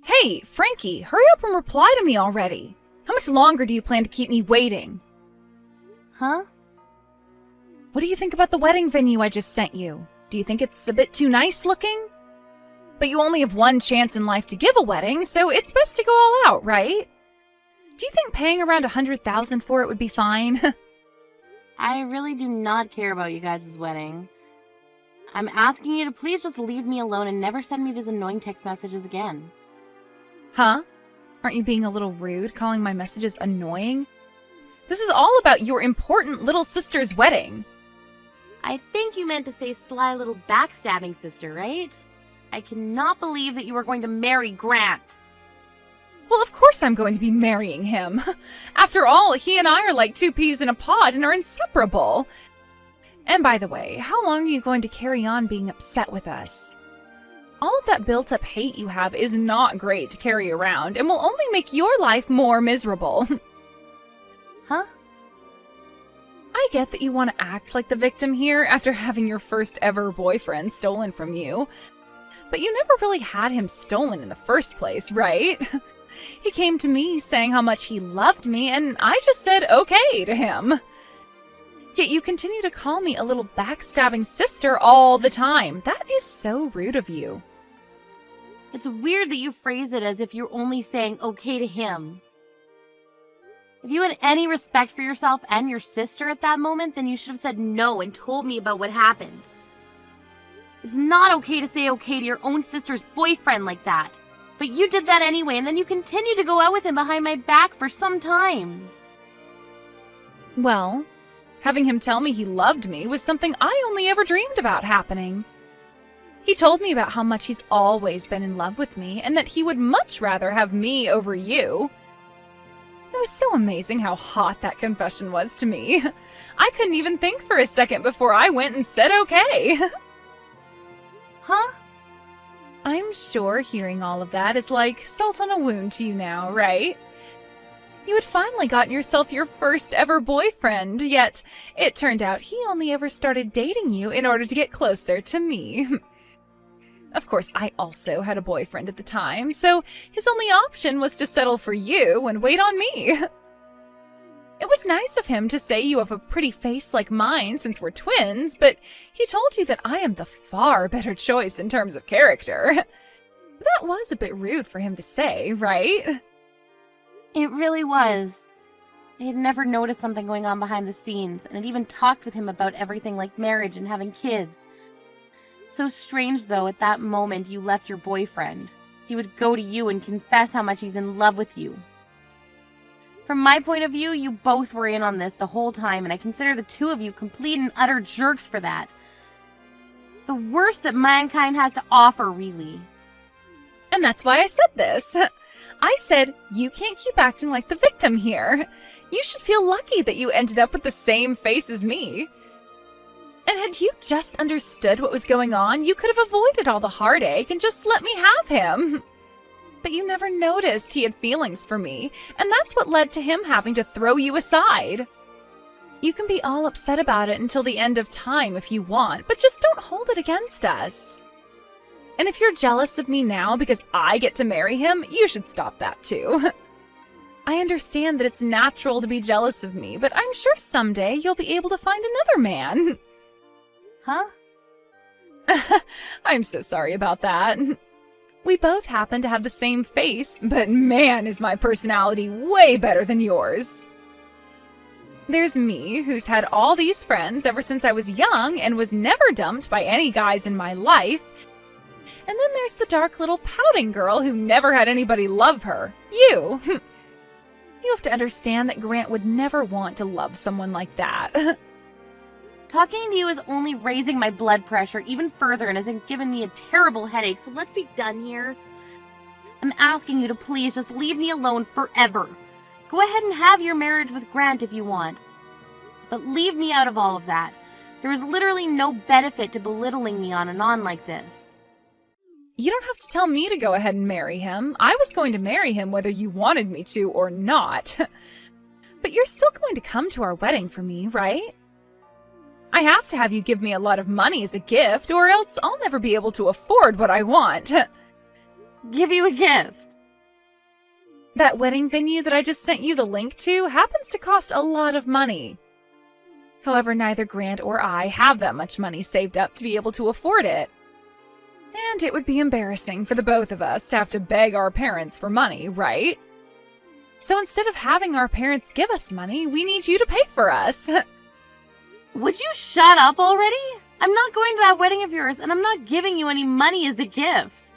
Hey, Frankie, hurry up and reply to me already. How much longer do you plan to keep me waiting? Huh? What do you think about the wedding venue I just sent you? Do you think it's a bit too nice looking? But you only have one chance in life to give a wedding, so it's best to go all out, right? Do you think paying around $100,000 for it would be fine? I really do not care about you guys' wedding. I'm asking you to please just leave me alone and never send me these annoying text messages again. Huh? Aren't you being a little rude, calling my messages annoying? This is all about your important little sister's wedding. I think you meant to say sly little backstabbing sister, right? I cannot believe that you are going to marry Grant. Well, of course I'm going to be marrying him. After all, he and I are like two peas in a pod and are inseparable. And by the way, how long are you going to carry on being upset with us? All of that built-up hate you have is not great to carry around and will only make your life more miserable. Huh? I get that you want to act like the victim here after having your first ever boyfriend stolen from you. But you never really had him stolen in the first place, right? He came to me saying how much he loved me, and I just said okay to him. Yet you continue to call me a little backstabbing sister all the time. That is so rude of you. It's weird that you phrase it as if you're only saying okay to him. If you had any respect for yourself and your sister at that moment, then you should have said no and told me about what happened. It's not okay to say okay to your own sister's boyfriend like that. But you did that anyway, and then you continued to go out with him behind my back for some time. Well, having him tell me he loved me was something I only ever dreamed about happening. He told me about how much he's always been in love with me and that he would much rather have me over you. It was so amazing how hot that confession was to me. I couldn't even think for a second before I went and said okay. Huh? I'm sure hearing all of that is like salt on a wound to you now, right? You had finally gotten yourself your first ever boyfriend, yet it turned out he only ever started dating you in order to get closer to me. Of course, I also had a boyfriend at the time, so his only option was to settle for you and wait on me. It was nice of him to say you have a pretty face like mine since we're twins, but he told you that I am the far better choice in terms of character. That was a bit rude for him to say, right? It really was. I had never noticed something going on behind the scenes, and had even talked with him about everything like marriage and having kids. So strange, though, at that moment you left your boyfriend. He would go to you and confess how much he's in love with you. From my point of view, you both were in on this the whole time, and I consider the two of you complete and utter jerks for that. The worst that mankind has to offer, really. And that's why I said this. I said, you can't keep acting like the victim here. You should feel lucky that you ended up with the same face as me. And had you just understood what was going on, you could have avoided all the heartache and just let me have him. But you never noticed he had feelings for me, and that's what led to him having to throw you aside. You can be all upset about it until the end of time if you want, but just don't hold it against us. And if you're jealous of me now because I get to marry him, you should stop that too. I understand that it's natural to be jealous of me, but I'm sure someday you'll be able to find another man. Huh? I'm so sorry about that. We both happen to have the same face, but man, is my personality way better than yours. There's me, who's had all these friends ever since I was young and was never dumped by any guys in my life. And then there's the dark little pouting girl who never had anybody love her. You. You have to understand that Grant would never want to love someone like that. Talking to you is only raising my blood pressure even further and hasn't given me a terrible headache, so let's be done here. I'm asking you to please just leave me alone forever. Go ahead and have your marriage with Grant if you want. But leave me out of all of that. There is literally no benefit to belittling me on and on like this. You don't have to tell me to go ahead and marry him. I was going to marry him whether you wanted me to or not. But you're still going to come to our wedding for me, right? I have to have you give me a lot of money as a gift, or else I'll never be able to afford what I want. Give you a gift? That wedding venue that I just sent you the link to happens to cost a lot of money. However, neither Grant or I have that much money saved up to be able to afford it. And it would be embarrassing for the both of us to have to beg our parents for money, right? So instead of having our parents give us money, we need you to pay for us. Would you shut up already? I'm not going to that wedding of yours, and I'm not giving you any money as a gift.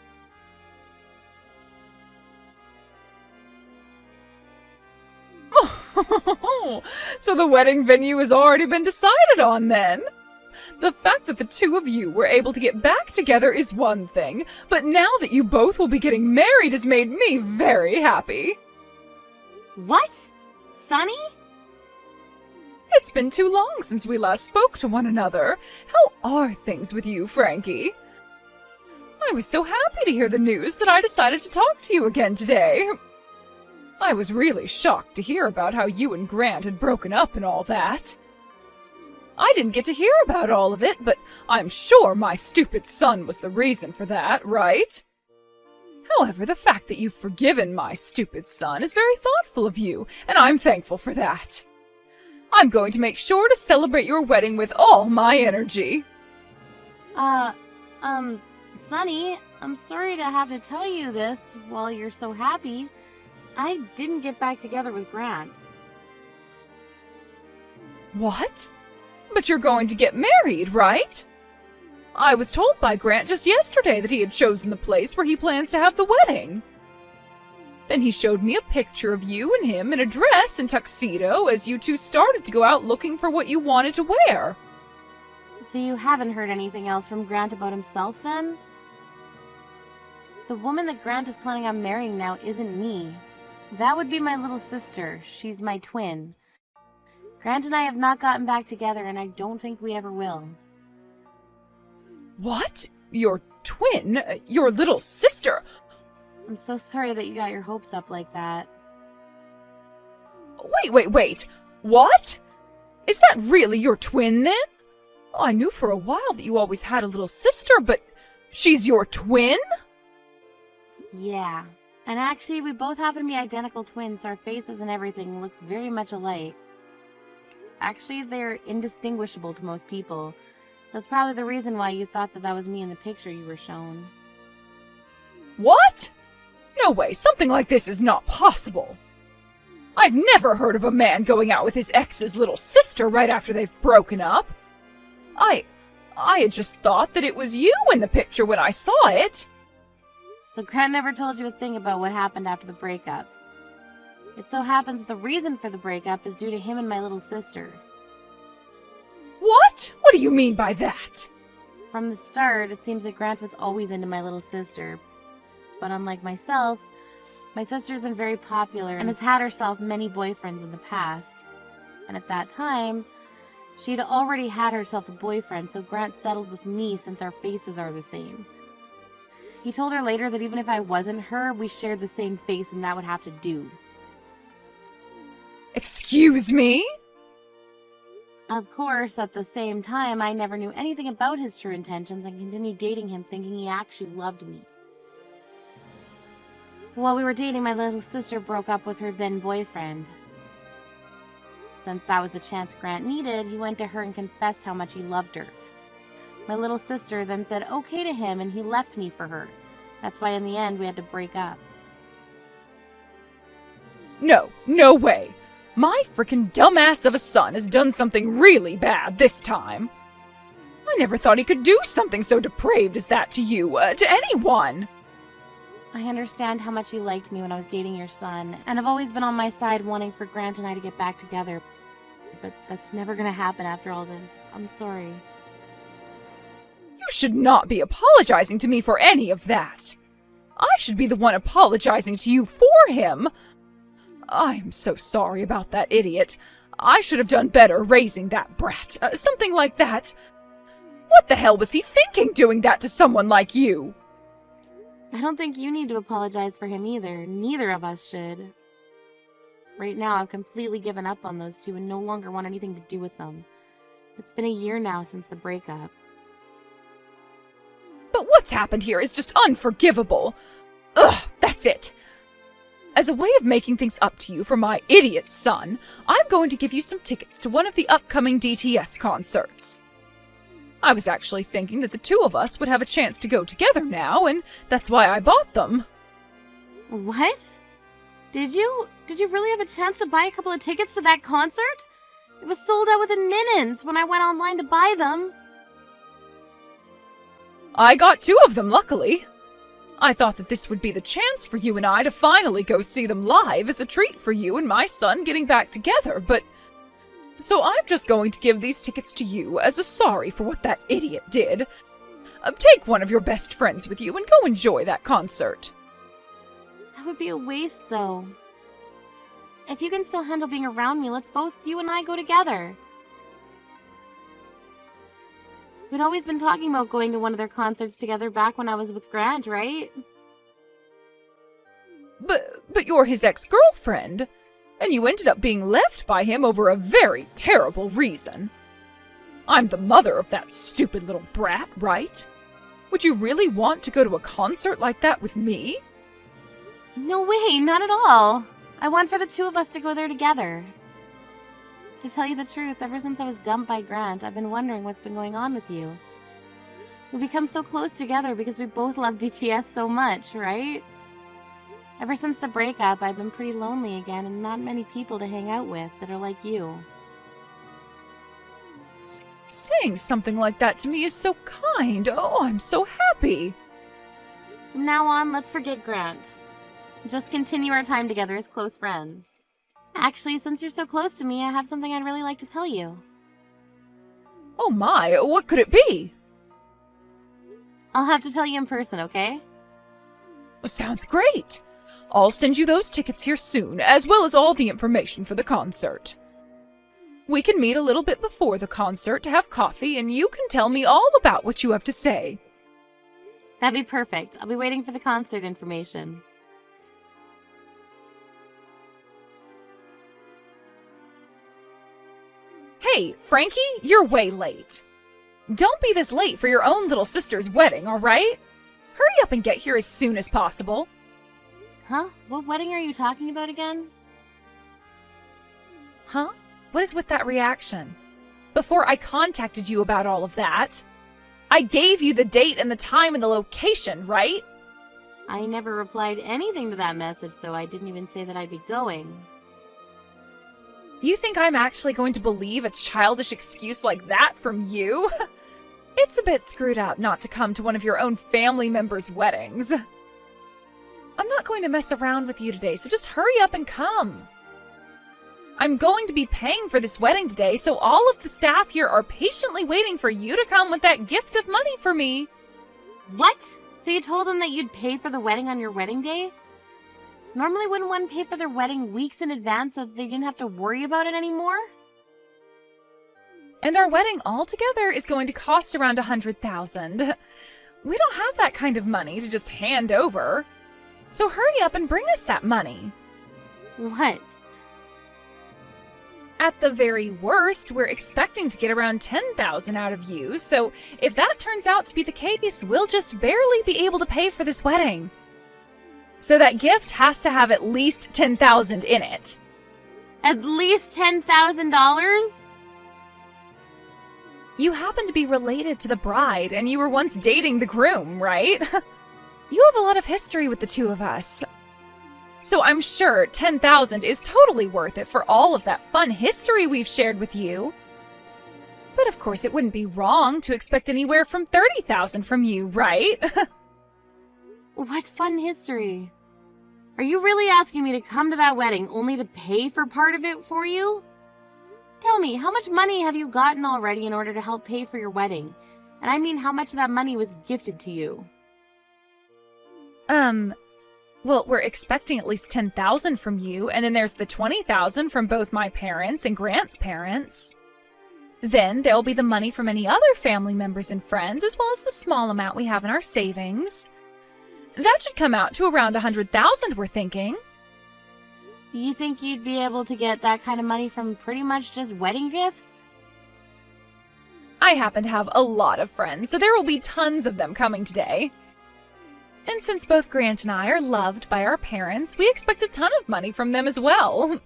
So the wedding venue has already been decided on then? The fact that the two of you were able to get back together is one thing, but now that you both will be getting married has made me very happy. What? Sonny? It's been too long since we last spoke to one another. How are things with you, Frankie? I was so happy to hear the news that I decided to talk to you again today. I was really shocked to hear about how you and Grant had broken up and all that. I didn't get to hear about all of it, but I'm sure my stupid son was the reason for that, right? However, the fact that you've forgiven my stupid son is very thoughtful of you, and I'm thankful for that. I'm going to make sure to celebrate your wedding with all my energy. Sonny, I'm sorry to have to tell you this while you're so happy. I didn't get back together with Grant. What? But you're going to get married, right? I was told by Grant just yesterday that he had chosen the place where he plans to have the wedding. Then he showed me a picture of you and him in a dress and tuxedo as you two started to go out looking for what you wanted to wear. So you haven't heard anything else from Grant about himself, then? The woman that Grant is planning on marrying now isn't me. That would be my little sister. She's my twin. Grant and I have not gotten back together, and I don't think we ever will. What? Your twin? Your little sister? I'm so sorry that you got your hopes up like that. Wait. What? Is that really your twin, then? I knew for a while that you always had a little sister, but she's your twin? Yeah. And actually, we both happen to be identical twins, so our faces and everything looks very much alike. Actually, they're indistinguishable to most people. That's probably the reason why you thought that that was me in the picture you were shown. What? No way, something like this is not possible. I've never heard of a man going out with his ex's little sister right after they've broken up. I had just thought that it was you in the picture when I saw it. So Grant never told you a thing about what happened after the breakup. It so happens that the reason for the breakup is due to him and my little sister. What? What do you mean by that? From the start, it seems that Grant was always into my little sister. But unlike myself, my sister's been very popular and has had herself many boyfriends in the past. And at that time, she'd already had herself a boyfriend, so Grant settled with me since our faces are the same. He told her later that even if I wasn't her, we shared the same face and that would have to do. Excuse me? Of course, at the same time, I never knew anything about his true intentions and continued dating him thinking he actually loved me. While we were dating, my little sister broke up with her then boyfriend. Since that was the chance Grant needed, he went to her and confessed how much he loved her. My little sister then said okay to him and he left me for her. That's why in the end we had to break up. No way. My frickin' dumbass of a son has done something really bad this time. I never thought he could do something so depraved as that to you, to anyone. I understand how much you liked me when I was dating your son, and I've always been on my side wanting for Grant and I to get back together. But that's never gonna happen after all this. I'm sorry. You should not be apologizing to me for any of that. I should be the one apologizing to you for him. I'm so sorry about that idiot. I should have done better raising that brat. Something like that. What the hell was he thinking doing that to someone like you? I don't think you need to apologize for him either. Neither of us should. Right now, I've completely given up on those two and no longer want anything to do with them. It's been a year now since the breakup. But what's happened here is just unforgivable. Ugh, that's it. As a way of making things up to you for my idiot son, I'm going to give you some tickets to one of the upcoming DTS concerts. I was actually thinking that the two of us would have a chance to go together now, and that's why I bought them. What? Did you really have a chance to buy a couple of tickets to that concert? It was sold out within minutes when I went online to buy them. I got 2 of them, luckily. I thought that this would be the chance for you and I to finally go see them live as a treat for you and my son getting back together, but... So I'm just going to give these tickets to you as a sorry for what that idiot did. Take one of your best friends with you and go enjoy that concert. That would be a waste, though. If you can still handle being around me, let's both, you and I, go together. We'd always been talking about going to one of their concerts together back when I was with Grant, right? But you're his ex-girlfriend, and you ended up being left by him over a very terrible reason. I'm the mother of that stupid little brat, right? Would you really want to go to a concert like that with me? No way, not at all. I want for the two of us to go there together. To tell you the truth, ever since I was dumped by Grant, I've been wondering what's been going on with you. We become so close together because we both love DTS so much, right? Ever since the breakup, I've been pretty lonely again and not many people to hang out with that are like you. Saying something like that to me is so kind. Oh, I'm so happy. From now on, let's forget Grant. Just continue our time together as close friends. Actually, since you're so close to me, I have something I'd really like to tell you. Oh my, what could it be? I'll have to tell you in person, okay? Sounds great. I'll send you those tickets here soon, as well as all the information for the concert. We can meet a little bit before the concert to have coffee, and you can tell me all about what you have to say. That'd be perfect. I'll be waiting for the concert information. Hey, Frankie, you're way late. Don't be this late for your own little sister's wedding, all right? Hurry up and get here as soon as possible. Huh? What wedding are you talking about again? Huh? What is with that reaction? Before I contacted you about all of that, I gave you the date and the time and the location, right? I never replied anything to that message, though. I didn't even say that I'd be going. You think I'm actually going to believe a childish excuse like that from you? It's a bit screwed up not to come to one of your own family members' weddings. I'm not going to mess around with you today, so just hurry up and come. I'm going to be paying for this wedding today, so all of the staff here are patiently waiting for you to come with that gift of money for me. What? So you told them that you'd pay for the wedding on your wedding day? Normally, wouldn't one pay for their wedding weeks in advance so that they didn't have to worry about it anymore? And our wedding altogether is going to cost around $100,000. We don't have that kind of money to just hand over. So hurry up and bring us that money. What? At the very worst, we're expecting to get around $10,000 out of you, so if that turns out to be the case, we'll just barely be able to pay for this wedding. So that gift has to have at least $10,000 in it. At least $10,000? You happen to be related to the bride, and you were once dating the groom, right? You have a lot of history with the two of us. So I'm sure $10,000 is totally worth it for all of that fun history we've shared with you. But of course, it wouldn't be wrong to expect anywhere from $30,000 from you, right? What fun history. Are you really asking me to come to that wedding only to pay for part of it for you? Tell me, how much money have you gotten already in order to help pay for your wedding? And I mean how much of that money was gifted to you. Well, we're expecting at least $10,000 from you, and then there's the $20,000 from both my parents and Grant's parents. Then there'll be the money from any other family members and friends, as well as the small amount we have in our savings. That should come out to around $100,000, we're thinking. You think you'd be able to get that kind of money from pretty much just wedding gifts? I happen to have a lot of friends, so there will be tons of them coming today. And since both Grant and I are loved by our parents, we expect a ton of money from them as well.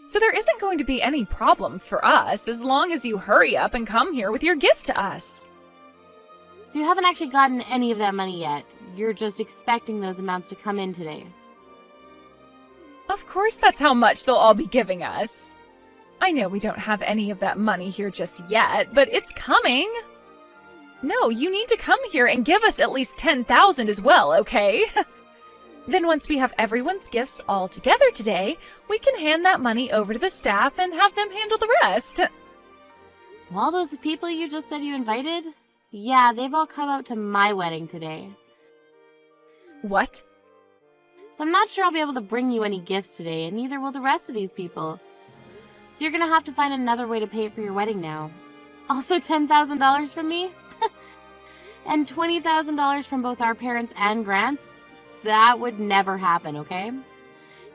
So there isn't going to be any problem for us as long as you hurry up and come here with your gift to us. So you haven't actually gotten any of that money yet. You're just expecting those amounts to come in today. Of course that's how much they'll all be giving us. I know we don't have any of that money here just yet, but it's coming. No, you need to come here and give us at least 10,000 as well, okay? Then once we have everyone's gifts all together today, we can hand that money over to the staff and have them handle the rest. All those people you just said you invited? Yeah, they've all come out to my wedding today. What? So I'm not sure I'll be able to bring you any gifts today, and neither will the rest of these people. So you're gonna have to find another way to pay for your wedding now. Also $10,000 from me? And $20,000 from both our parents and Grant's? That would never happen, okay?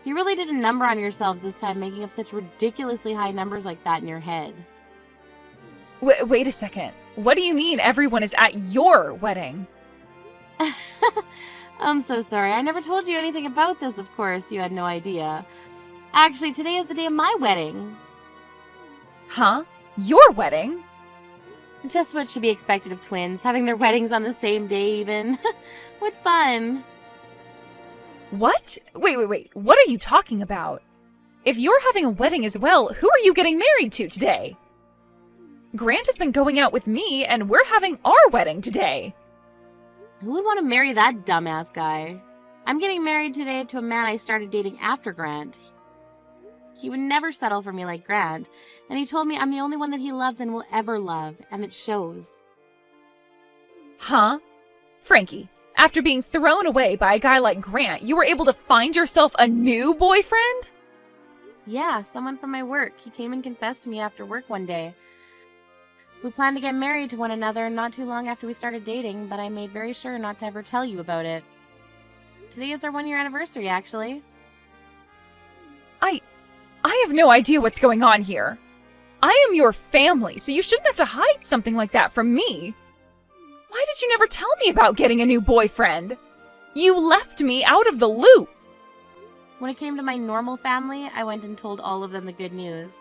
You really did a number on yourselves this time, making up such ridiculously high numbers like that in your head. Wait a second. What do you mean everyone is at your wedding? I'm so sorry. I never told you anything about this, of course. You had no idea. Actually, today is the day of my wedding. Huh? Your wedding? Just what should be expected of twins, having their weddings on the same day even. What fun. What? Wait. What are you talking about? If you're having a wedding as well, who are you getting married to today? Grant has been going out with me, and we're having our wedding today. Who would want to marry that dumbass guy? I'm getting married today to a man I started dating after Grant. He would never settle for me like Grant, and he told me I'm the only one that he loves and will ever love, and it shows. Huh? Frankie, after being thrown away by a guy like Grant, you were able to find yourself a new boyfriend? Yeah, someone from my work. He came and confessed to me after work one day. We planned to get married to one another not too long after we started dating, but I made very sure not to ever tell you about it. Today is our 1-year anniversary, actually. I have no idea what's going on here. I am your family, so you shouldn't have to hide something like that from me. Why did you never tell me about getting a new boyfriend? You left me out of the loop. When it came to my normal family, I went and told all of them the good news.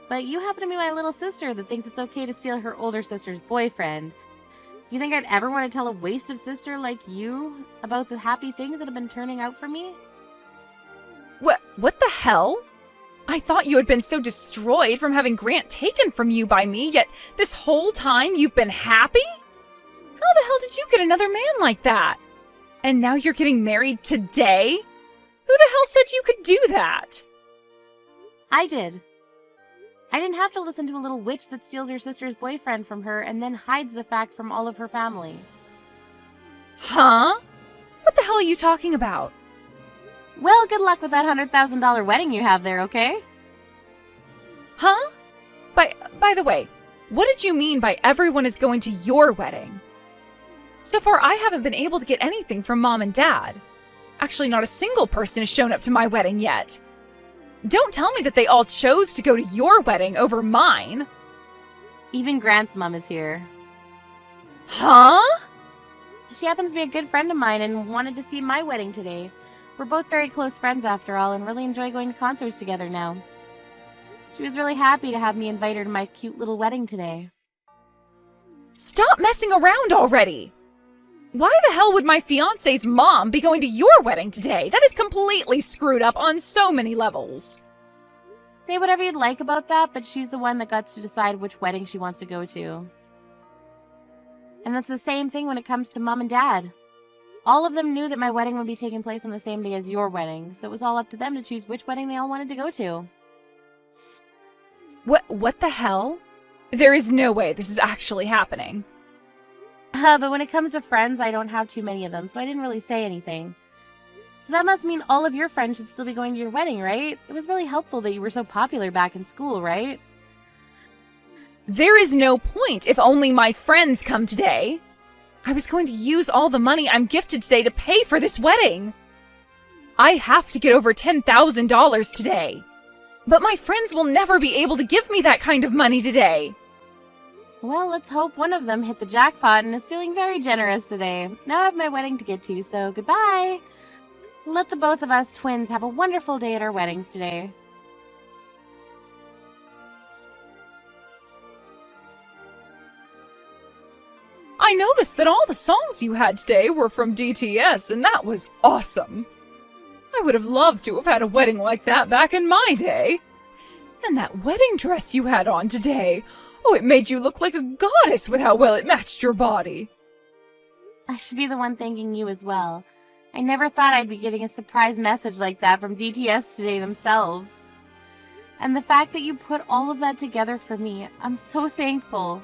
But you happen to be my little sister that thinks it's okay to steal her older sister's boyfriend. You think I'd ever want to tell a wasted sister like you about the happy things that have been turning out for me? What the hell? I thought you had been so destroyed from having Grant taken from you by me, yet this whole time you've been happy? How the hell did you get another man like that? And now you're getting married today? Who the hell said you could do that? I did. I didn't have to listen to a little witch that steals her sister's boyfriend from her and then hides the fact from all of her family. Huh? What the hell are you talking about? Well, good luck with that $100,000 wedding you have there, okay? Huh? By the way, what did you mean by everyone is going to your wedding? So far, I haven't been able to get anything from Mom and Dad. Actually, not a single person has shown up to my wedding yet. Don't tell me that they all chose to go to your wedding over mine. Even Grant's mom is here. Huh? She happens to be a good friend of mine and wanted to see my wedding today. We're both very close friends after all and really enjoy going to concerts together now. She was really happy to have me invite her to my cute little wedding today. Stop messing around already! Why the hell would my fiance's mom be going to your wedding today? That is completely screwed up on so many levels. Say whatever you'd like about that, but she's the one that gets to decide which wedding she wants to go to. And that's the same thing when it comes to Mom and Dad. All of them knew that my wedding would be taking place on the same day as your wedding, so it was all up to them to choose which wedding they all wanted to go to. What the hell? There is no way this is actually happening. But when it comes to friends, I don't have too many of them, so I didn't really say anything. So that must mean all of your friends should still be going to your wedding, right? It was really helpful that you were so popular back in school, right? There is no point if only my friends come today. I was going to use all the money I'm gifted today to pay for this wedding. I have to get over $10,000 today. But my friends will never be able to give me that kind of money today. Well, let's hope one of them hit the jackpot and is feeling very generous today. Now I have my wedding to get to, so goodbye. Let the both of us twins have a wonderful day at our weddings today. I noticed that all the songs you had today were from DTS, and that was awesome. I would have loved to have had a wedding like that back in my day. And that wedding dress you had on today, oh, it made you look like a goddess with how well it matched your body. I should be the one thanking you as well. I never thought I'd be getting a surprise message like that from DTS today themselves. And the fact that you put all of that together for me, I'm so thankful.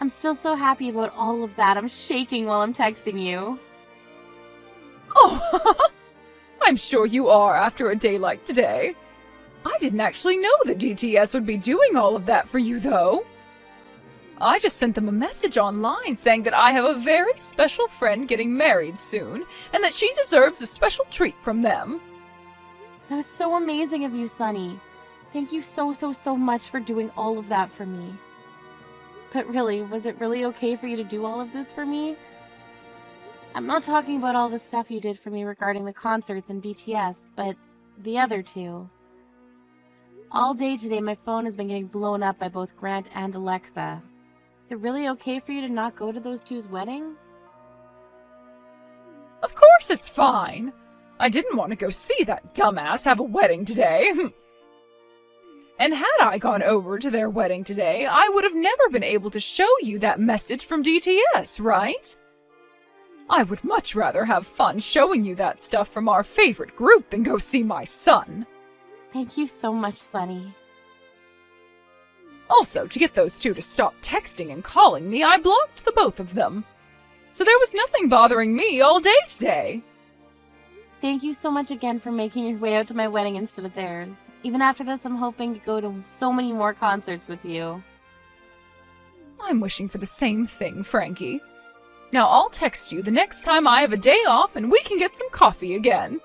I'm still so happy about all of that. I'm shaking while I'm texting you. Oh, I'm sure you are after a day like today. I didn't actually know that DTS would be doing all of that for you, though. I just sent them a message online saying that I have a very special friend getting married soon, and that she deserves a special treat from them. That was so amazing of you, Sunny. Thank you so much for doing all of that for me. But really, was it really okay for you to do all of this for me? I'm not talking about all the stuff you did for me regarding the concerts and DTS, but the other two. All day today, my phone has been getting blown up by both Grant and Alexa. Is it really okay for you to not go to those two's wedding? Of course it's fine. I didn't want to go see that dumbass have a wedding today. And had I gone over to their wedding today, I would have never been able to show you that message from DTS, right? I would much rather have fun showing you that stuff from our favorite group than go see my son. Thank you so much, Sunny. Also, to get those two to stop texting and calling me, I blocked the both of them. So there was nothing bothering me all day today. Thank you so much again for making your way out to my wedding instead of theirs. Even after this, I'm hoping to go to so many more concerts with you. I'm wishing for the same thing, Frankie. Now I'll text you the next time I have a day off and we can get some coffee again.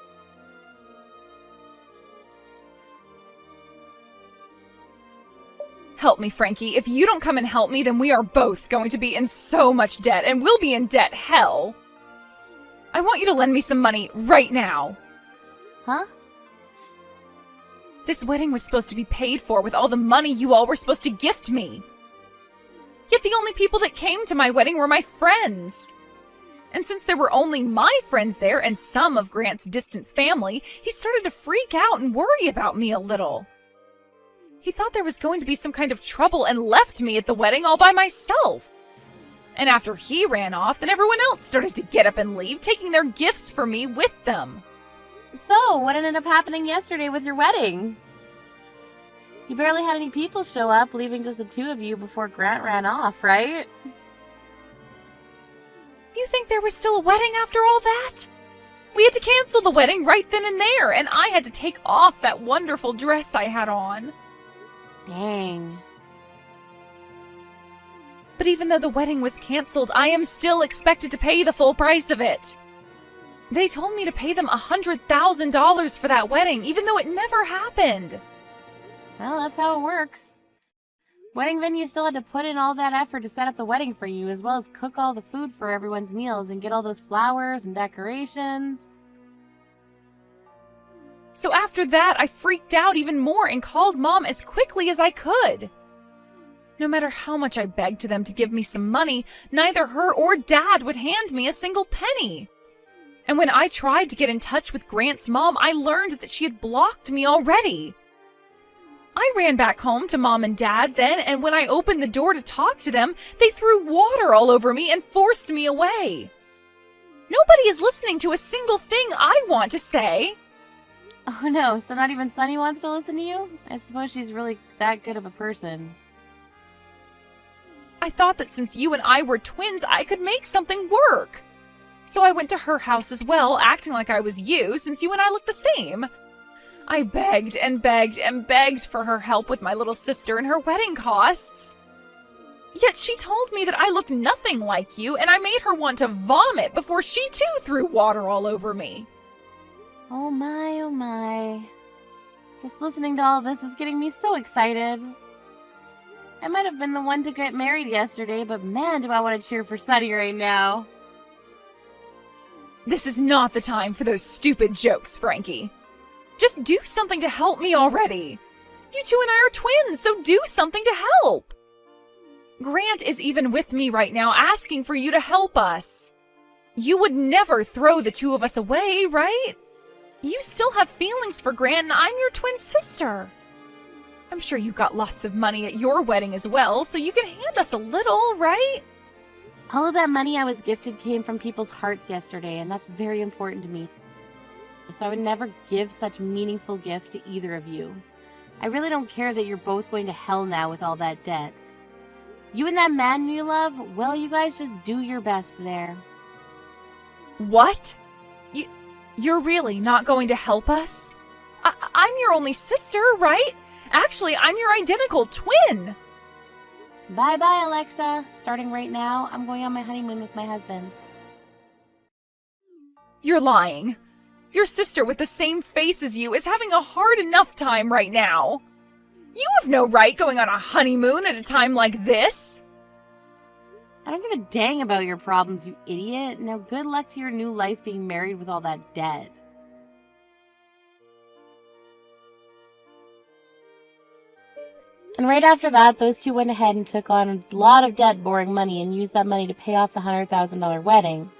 Help me, Frankie. If you don't come and help me, then we are both going to be in so much debt, and we'll be in debt hell. I want you to lend me some money right now. Huh? This wedding was supposed to be paid for with all the money you all were supposed to gift me. Yet the only people that came to my wedding were my friends. And since there were only my friends there and some of Grant's distant family, he started to freak out and worry about me a little. He thought there was going to be some kind of trouble and left me at the wedding all by myself. And after he ran off, then everyone else started to get up and leave, taking their gifts for me with them. So, what ended up happening yesterday with your wedding? You barely had any people show up, leaving just the two of you before Grant ran off, right? You think there was still a wedding after all that? We had to cancel the wedding right then and there, and I had to take off that wonderful dress I had on. Dang. But even though the wedding was canceled, I am still expected to pay the full price of it. They told me to pay them $100,000 for that wedding, even though it never happened. Well, that's how it works. Wedding venue still had to put in all that effort to set up the wedding for you, as well as cook all the food for everyone's meals and get all those flowers and decorations. So after that, I freaked out even more and called Mom as quickly as I could. No matter how much I begged to them to give me some money, neither her or Dad would hand me a single penny. And when I tried to get in touch with Grant's mom, I learned that she had blocked me already. I ran back home to Mom and Dad then, and when I opened the door to talk to them, they threw water all over me and forced me away. Nobody is listening to a single thing I want to say. Oh no, so not even Sunny wants to listen to you? I suppose she's really that good of a person. I thought that since you and I were twins, I could make something work. So I went to her house as well, acting like I was you, since you and I look the same. I begged and begged and begged for her help with my little sister and her wedding costs. Yet she told me that I look nothing like you, and I made her want to vomit before she too threw water all over me. Oh my, oh my. Just listening to all this is getting me so excited. I might have been the one to get married yesterday, but man, do I want to cheer for Sunny right now. This is not the time for those stupid jokes, Frankie. Just do something to help me already. You two and I are twins, so do something to help. Grant is even with me right now asking for you to help us. You would never throw the two of us away, right? You still have feelings for Grant and I'm your twin sister. I'm sure you got lots of money at your wedding as well, so you can hand us a little, right? All of that money I was gifted came from people's hearts yesterday, and that's very important to me. So I would never give such meaningful gifts to either of you. I really don't care that you're both going to hell now with all that debt. You and that man you love, well, you guys just do your best there. What? You're really not going to help us? I'm your only sister, right? Actually, I'm your identical twin. Bye-bye, Alexa. Starting right now, I'm going on my honeymoon with my husband. You're lying. Your sister with the same face as you is having a hard enough time right now. You have no right going on a honeymoon at a time like this. I don't give a dang about your problems, you idiot. Now good luck to your new life being married with all that debt. And right after that, those two went ahead and took on a lot of debt, borrowing money, and used that money to pay off the $100,000 wedding.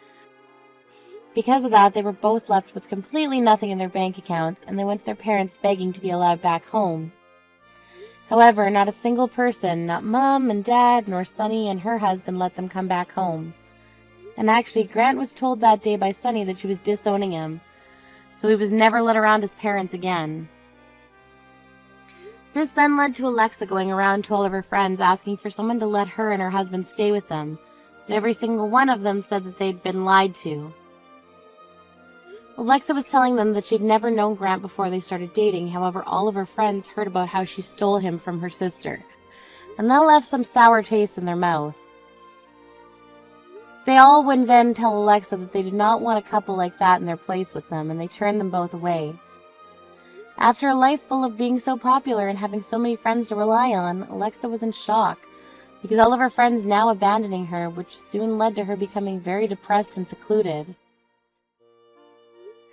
Because of that, they were both left with completely nothing in their bank accounts, and they went to their parents begging to be allowed back home. However, not a single person, not Mom and Dad, nor Sunny and her husband, let them come back home. And actually, Grant was told that day by Sunny that she was disowning him, so he was never let around his parents again. This then led to Alexa going around to all of her friends asking for someone to let her and her husband stay with them, but every single one of them said that they'd been lied to. Alexa was telling them that she'd never known Grant before they started dating, however all of her friends heard about how she stole him from her sister, and that left some sour taste in their mouth. They all would then tell Alexa that they did not want a couple like that in their place with them, and they turned them both away. After a life full of being so popular and having so many friends to rely on, Alexa was in shock, because all of her friends now abandoning her, which soon led to her becoming very depressed and secluded.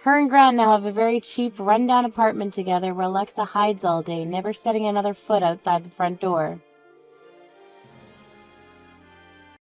Her and Grant now have a very cheap, run-down apartment together where Alexa hides all day, never setting another foot outside the front door.